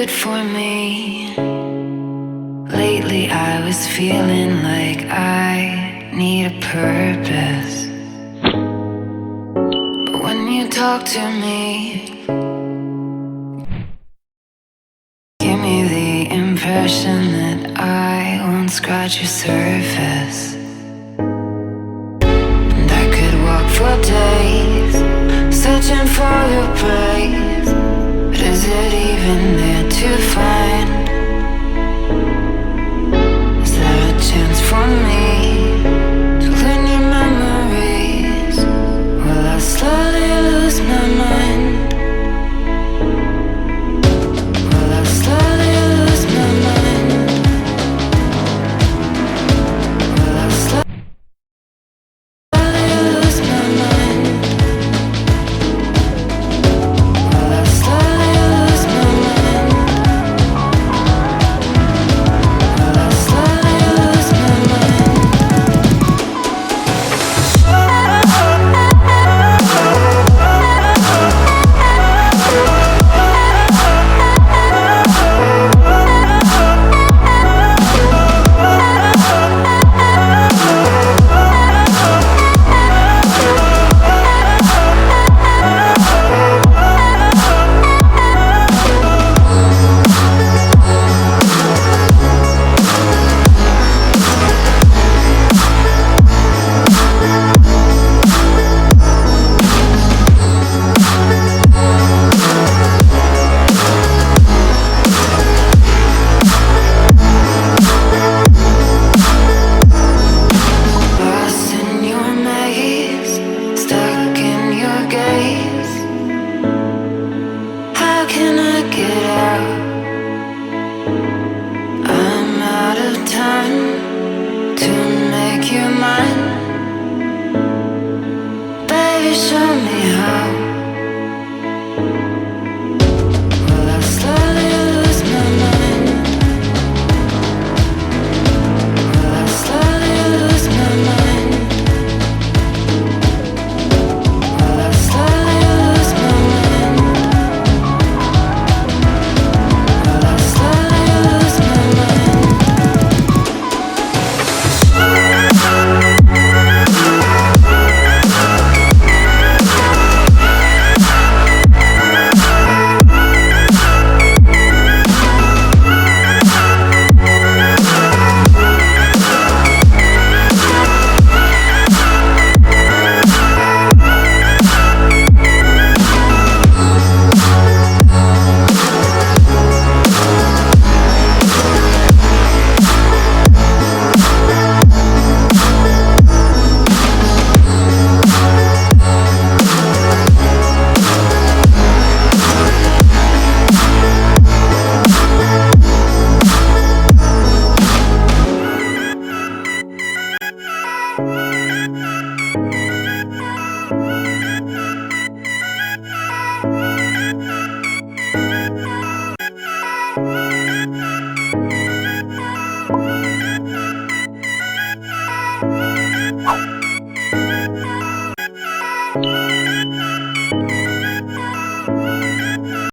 good for me. Lately I was feeling like I need a purpose, but when you talk to me, give me the impression that I won't scratch your surface. And I could walk for days searching for your praise, but is it even there to find?